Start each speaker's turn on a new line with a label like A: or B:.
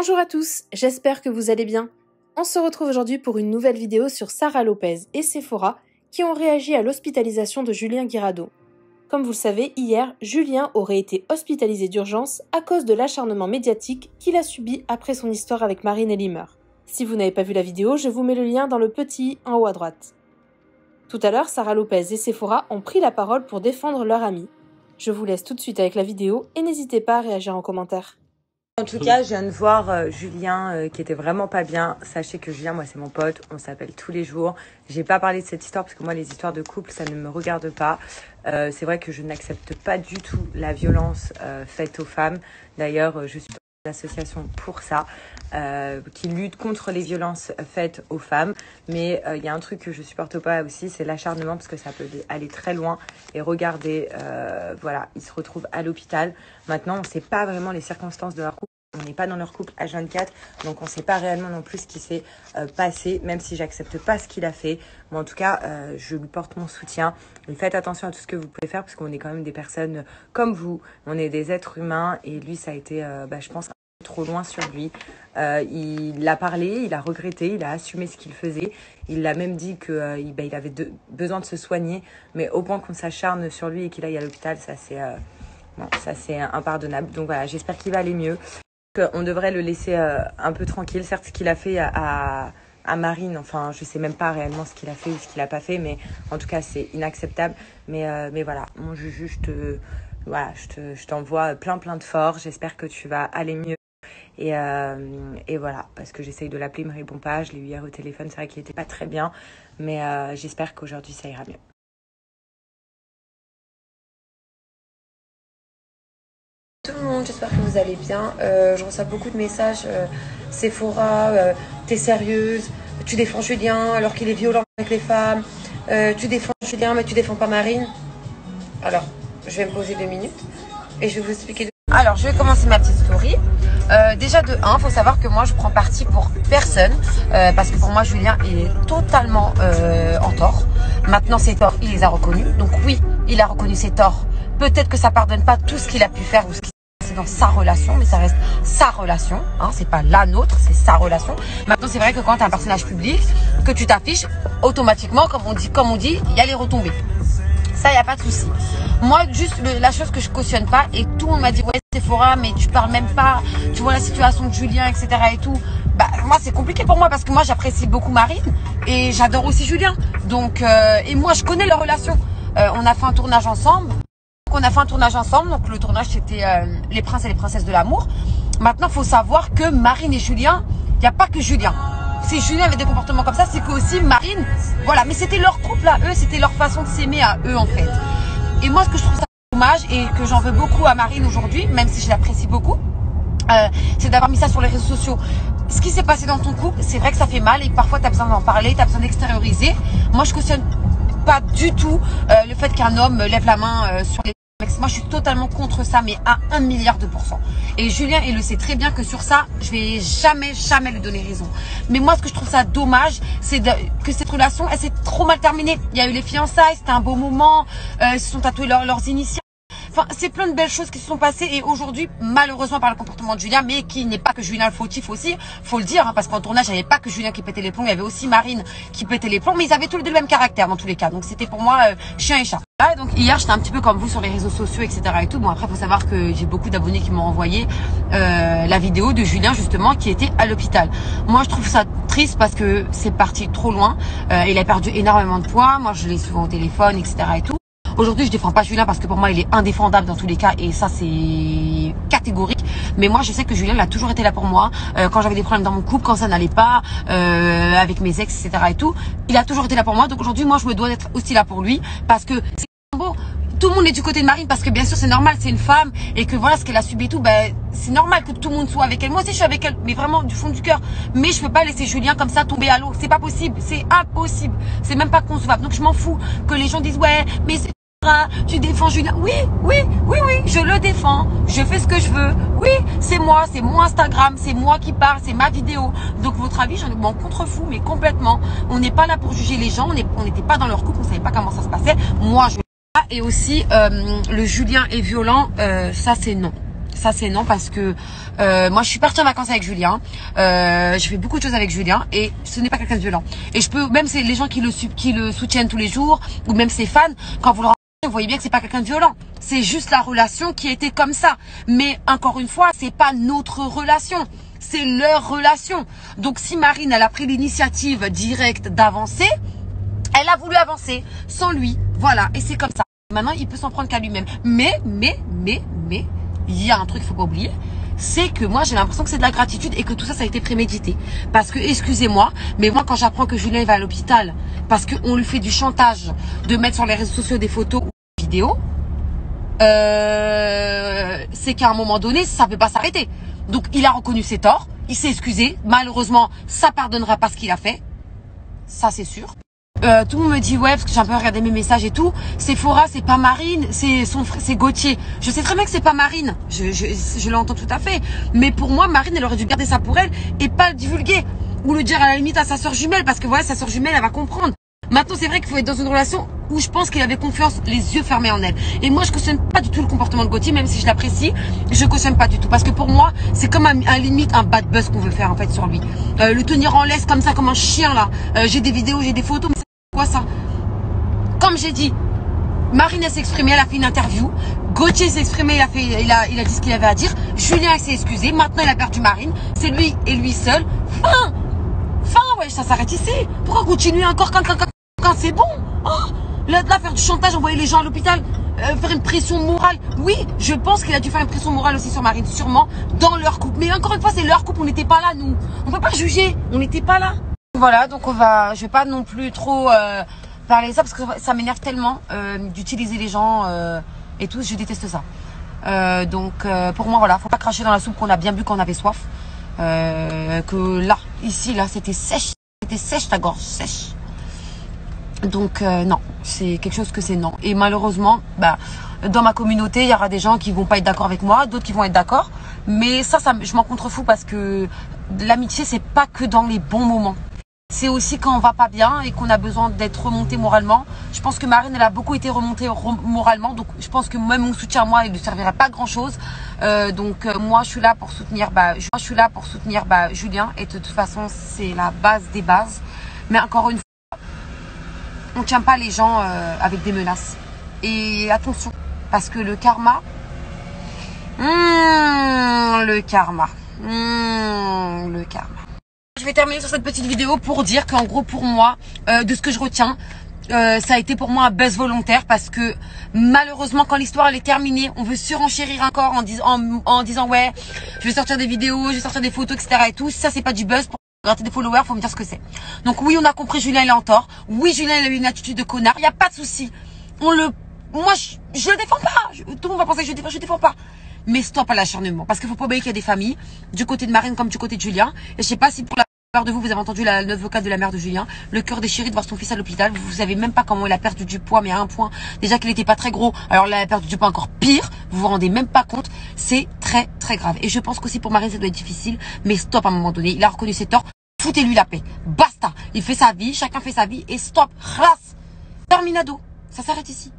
A: Bonjour à tous, j'espère que vous allez bien. On se retrouve aujourd'hui pour une nouvelle vidéo sur Sara Lopez et Sephora qui ont réagi à l'hospitalisation de Julien Guirado. Comme vous le savez, hier, Julien aurait été hospitalisé d'urgence à cause de l'acharnement médiatique qu'il a subi après son histoire avec Marine Elimer. Si vous n'avez pas vu la vidéo, je vous mets le lien dans le petit en haut à droite. Tout à l'heure, Sara Lopez et Sephora ont pris la parole pour défendre leur amie. Je vous laisse tout de suite avec la vidéo et n'hésitez pas à réagir en commentaire.
B: En tout cas, je viens de voir Julien qui était vraiment pas bien. Sachez que Julien, moi, c'est mon pote. On s'appelle tous les jours. J'ai pas parlé de cette histoire parce que moi, les histoires de couple, ça ne me regarde pas. C'est vrai que je n'accepte pas du tout la violence faite aux femmes. D'ailleurs, je suis dans une association pour ça, qui lutte contre les violences faites aux femmes. Mais il y a un truc que je supporte pas aussi, c'est l'acharnement parce que ça peut aller très loin. Et regardez, voilà, ils se retrouvent à l'hôpital. Maintenant, on ne sait pas vraiment les circonstances de leur couple. On n'est pas dans leur couple H24, donc on ne sait pas réellement non plus ce qui s'est passé, même si j'accepte pas ce qu'il a fait. Mais en tout cas, je lui porte mon soutien. Et faites attention à tout ce que vous pouvez faire, parce qu'on est quand même des personnes comme vous. On est des êtres humains, et lui, ça a été, je pense, un peu trop loin sur lui. Il a parlé, il a regretté, il a assumé ce qu'il faisait. Il a même dit qu'il il avait besoin de se soigner, mais au point qu'on s'acharne sur lui et qu'il aille à l'hôpital, ça c'est impardonnable. Donc voilà, j'espère qu'il va aller mieux. On devrait le laisser un peu tranquille. Certes, ce qu'il a fait à Marine, enfin, je sais même pas réellement ce qu'il a fait ou ce qu'il a pas fait, mais en tout cas, c'est inacceptable. Mais voilà, mon Juju, je t'envoie plein de force. J'espère que tu vas aller mieux. Et voilà, parce que j'essaye de l'appeler, il me répond pas. Je l'ai eu hier au téléphone, c'est vrai qu'il était pas très bien, mais j'espère qu'aujourd'hui, ça ira mieux.
C: Tout le monde, j'espère que vous allez bien. Je reçois beaucoup de messages. Sephora, t'es sérieuse, tu défends Julien alors qu'il est violent avec les femmes. Tu défends Julien mais tu défends pas Marine. Alors, je vais me poser 2 minutes et je vais vous expliquer. Alors, je vais commencer ma petite story. Déjà de 1, il faut savoir que moi je prends parti pour personne parce que pour moi Julien est totalement en tort. Maintenant ses torts, il les a reconnus. Donc oui, il a reconnu ses torts. Peut-être que ça pardonne pas tout ce qu'il a pu faire ou ce qui s'est passé dans sa relation, mais ça reste sa relation, hein, c'est pas la nôtre, c'est sa relation. Maintenant, c'est vrai que quand tu es un personnage public, que tu t'affiches, automatiquement, comme on dit, il y a les retombées. Ça, il n'y a pas de souci. Moi, juste la chose que je cautionne pas, et tout le monde m'a dit, ouais, Sephora, mais tu parles même pas, tu vois la situation de Julien, etc. et tout. Bah, moi, c'est compliqué pour moi parce que moi, j'apprécie beaucoup Marine et j'adore aussi Julien. Donc, et moi, je connais leur relation. On a fait un tournage ensemble. Donc le tournage c'était les princes et les princesses de l'amour. Maintenant, il faut savoir que Marine et Julien, il n'y a pas que Julien. Si Julien avait des comportements comme ça, c'est que aussi Marine, voilà. Mais c'était leur couple à eux, c'était leur façon de s'aimer à eux en fait. Et moi, ce que je trouve ça dommage et que j'en veux beaucoup à Marine aujourd'hui, même si je l'apprécie beaucoup, c'est d'avoir mis ça sur les réseaux sociaux. Ce qui s'est passé dans ton couple, c'est vrai que ça fait mal et que parfois tu as besoin d'en parler, tu as besoin d'extérioriser. Moi, je cautionne pas du tout le fait qu'un homme lève la main sur les... Moi, je suis totalement contre ça, mais à 1 milliard de %. Et Julien, il le sait très bien que sur ça, je vais jamais lui donner raison. Mais moi, ce que je trouve ça dommage, c'est que cette relation, elle s'est trop mal terminée. Il y a eu les fiançailles, c'était un beau moment, ils se sont tatoués leurs initiales. Enfin, c'est plein de belles choses qui se sont passées et aujourd'hui, malheureusement par le comportement de Julien, mais qui n'est pas que Julien le fautif aussi, faut le dire, hein, parce qu'en tournage, il n'y avait pas que Julien qui pétait les plombs, il y avait aussi Marine qui pétait les plombs, mais ils avaient tous les deux le même caractère dans tous les cas. Donc c'était pour moi chien et chat. Ah, donc hier, j'étais un petit peu comme vous sur les réseaux sociaux, etc. et tout. Bon, après, faut savoir que j'ai beaucoup d'abonnés qui m'ont envoyé la vidéo de Julien justement qui était à l'hôpital. Moi, je trouve ça triste parce que c'est parti trop loin. Il a perdu énormément de poids. Moi, je l'ai souvent au téléphone, etc. et tout. Aujourd'hui, je défends pas Julien parce que pour moi, il est indéfendable dans tous les cas et ça, c'est catégorique. Mais moi, je sais que Julien, il a toujours été là pour moi. Quand j'avais des problèmes dans mon couple, quand ça n'allait pas, avec mes ex, etc. et tout, il a toujours été là pour moi. Donc aujourd'hui, moi, je me dois d'être aussi là pour lui parce que c'est beau. Tout le monde est du côté de Marine parce que bien sûr, c'est normal, c'est une femme et que voilà ce qu'elle a subi et tout, ben, c'est normal que tout le monde soit avec elle. Moi aussi, je suis avec elle, mais vraiment du fond du cœur. Mais je peux pas laisser Julien comme ça tomber à l'eau. C'est pas possible, c'est impossible. C'est même pas concevable. Donc je m'en fous que les gens disent ouais, mais c'est tu défends Julien. Oui, je le défends. Je fais ce que je veux. Oui, c'est moi, c'est mon Instagram, c'est moi qui parle, c'est ma vidéo. Donc votre avis, j'en m'en contrefous, mais complètement. On n'est pas là pour juger les gens, on n'était pas dans leur couple, on savait pas comment ça se passait. Moi, je... Et aussi, le Julien est violent, ça c'est non. Ça c'est non parce que moi je suis partie en vacances avec Julien. Je fais beaucoup de choses avec Julien et ce n'est pas quelqu'un de violent. Et je peux, même c'est les gens qui le soutiennent tous les jours ou même ses fans, quand vous le rencontrez, vous voyez bien que c'est pas quelqu'un de violent. C'est juste la relation qui était comme ça. Mais encore une fois, c'est pas notre relation. C'est leur relation. Donc si Marine elle a pris l'initiative directe d'avancer, elle a voulu avancer sans lui. Voilà, et c'est comme ça. Maintenant, il peut s'en prendre qu'à lui-même. Mais, il y a un truc qu'il faut pas oublier. C'est que moi, j'ai l'impression que c'est de la gratitude et que tout ça, ça a été prémédité. Parce que, excusez-moi, mais moi, quand j'apprends que Julien va à l'hôpital, parce qu'on lui fait du chantage de mettre sur les réseaux sociaux des photos ou des vidéos, c'est qu'à un moment donné, ça ne peut pas s'arrêter. Donc, il a reconnu ses torts, il s'est excusé. Malheureusement, ça pardonnera pas ce qu'il a fait. Ça, c'est sûr. Tout le monde me dit ouais parce que j'ai un peu regardé mes messages et tout. Sephora c'est pas Marine, c'est son frère, c'est Gauthier. Je sais très bien que c'est pas Marine. Je l'entends tout à fait. Mais pour moi Marine elle aurait dû garder ça pour elle et pas le divulguer ou le dire à la limite à sa soeur jumelle parce que voilà sa soeur jumelle elle va comprendre. Maintenant c'est vrai qu'il faut être dans une relation où je pense qu'il avait confiance, les yeux fermés en elle. Et moi je cautionne pas du tout le comportement de Gauthier, même si je l'apprécie, je cautionne pas du tout parce que pour moi c'est comme un limite un bad buzz qu'on veut faire en fait sur lui. Le tenir en laisse comme ça comme un chien là. J'ai des vidéos, j'ai des photos. Quoi ça? Comme j'ai dit, Marine s'est exprimée, elle a fait une interview. Gauthier s'est exprimé, il a dit ce qu'il avait à dire. Julien s'est excusé. Maintenant, il a perdu Marine. C'est lui et lui seul. Fin, ouais, ça s'arrête ici. Pourquoi continuer encore quand c'est bon? Oh, là, faire du chantage, envoyer les gens à l'hôpital, faire une pression morale. Oui, je pense qu'il a dû faire une pression morale aussi sur Marine, sûrement, dans leur couple. Mais encore une fois, c'est leur couple, on n'était pas là, nous. On peut pas juger, on n'était pas là. Voilà, donc je vais pas non plus trop parler de ça parce que ça m'énerve tellement d'utiliser les gens et tout, je déteste ça. Donc pour moi voilà, faut pas cracher dans la soupe qu'on a bien bu quand on avait soif. Que là, ici, là, c'était sèche ta gorge, sèche. Donc non, c'est quelque chose que c'est non. Et malheureusement, dans ma communauté, il y aura des gens qui vont pas être d'accord avec moi, d'autres qui vont être d'accord. Mais ça je m'en contrefous parce que l'amitié, c'est pas que dans les bons moments. C'est aussi quand on va pas bien et qu'on a besoin d'être remonté moralement. Je pense que Marine, elle a beaucoup été remontée moralement. Donc, je pense que même mon soutien à moi, il ne servirait pas à grand chose. Moi, je suis là pour soutenir, Julien. Et de toute façon, c'est la base des bases. Mais encore une fois, on ne tient pas les gens avec des menaces. Et attention, parce que le karma, Je vais terminer sur cette petite vidéo pour dire qu'en gros pour moi, de ce que je retiens, ça a été pour moi un buzz volontaire parce que malheureusement quand l'histoire elle est terminée, on veut surenchérir encore en disant ouais, je vais sortir des vidéos, je vais sortir des photos, etc. et tout. Si ça c'est pas du buzz pour gratter des followers, faut me dire ce que c'est. Donc oui, on a compris, Julien il est en tort. Oui, Julien il a eu une attitude de connard, il y a pas de souci. Moi je le défends pas. Tout le monde va penser que je défends pas. Mais stop à l'acharnement. Parce qu'il faut pas oublier qu'il y a des familles, du côté de Marine comme du côté de Julien. Et je sais pas si pour la plupart de vous, vous avez entendu la note vocale de la mère de Julien. Le cœur déchiré de voir son fils à l'hôpital. Vous savez même pas comment il a perdu du poids, mais à un point. Déjà qu'il était pas très gros. Alors là, il a perdu du poids encore pire. Vous vous rendez même pas compte. C'est très, très grave. Et je pense qu'aussi pour Marine, ça doit être difficile. Mais stop à un moment donné. Il a reconnu ses torts. Foutez-lui la paix. Basta. Il fait sa vie. Chacun fait sa vie. Et stop. Ras. Terminado. Ça s'arrête ici.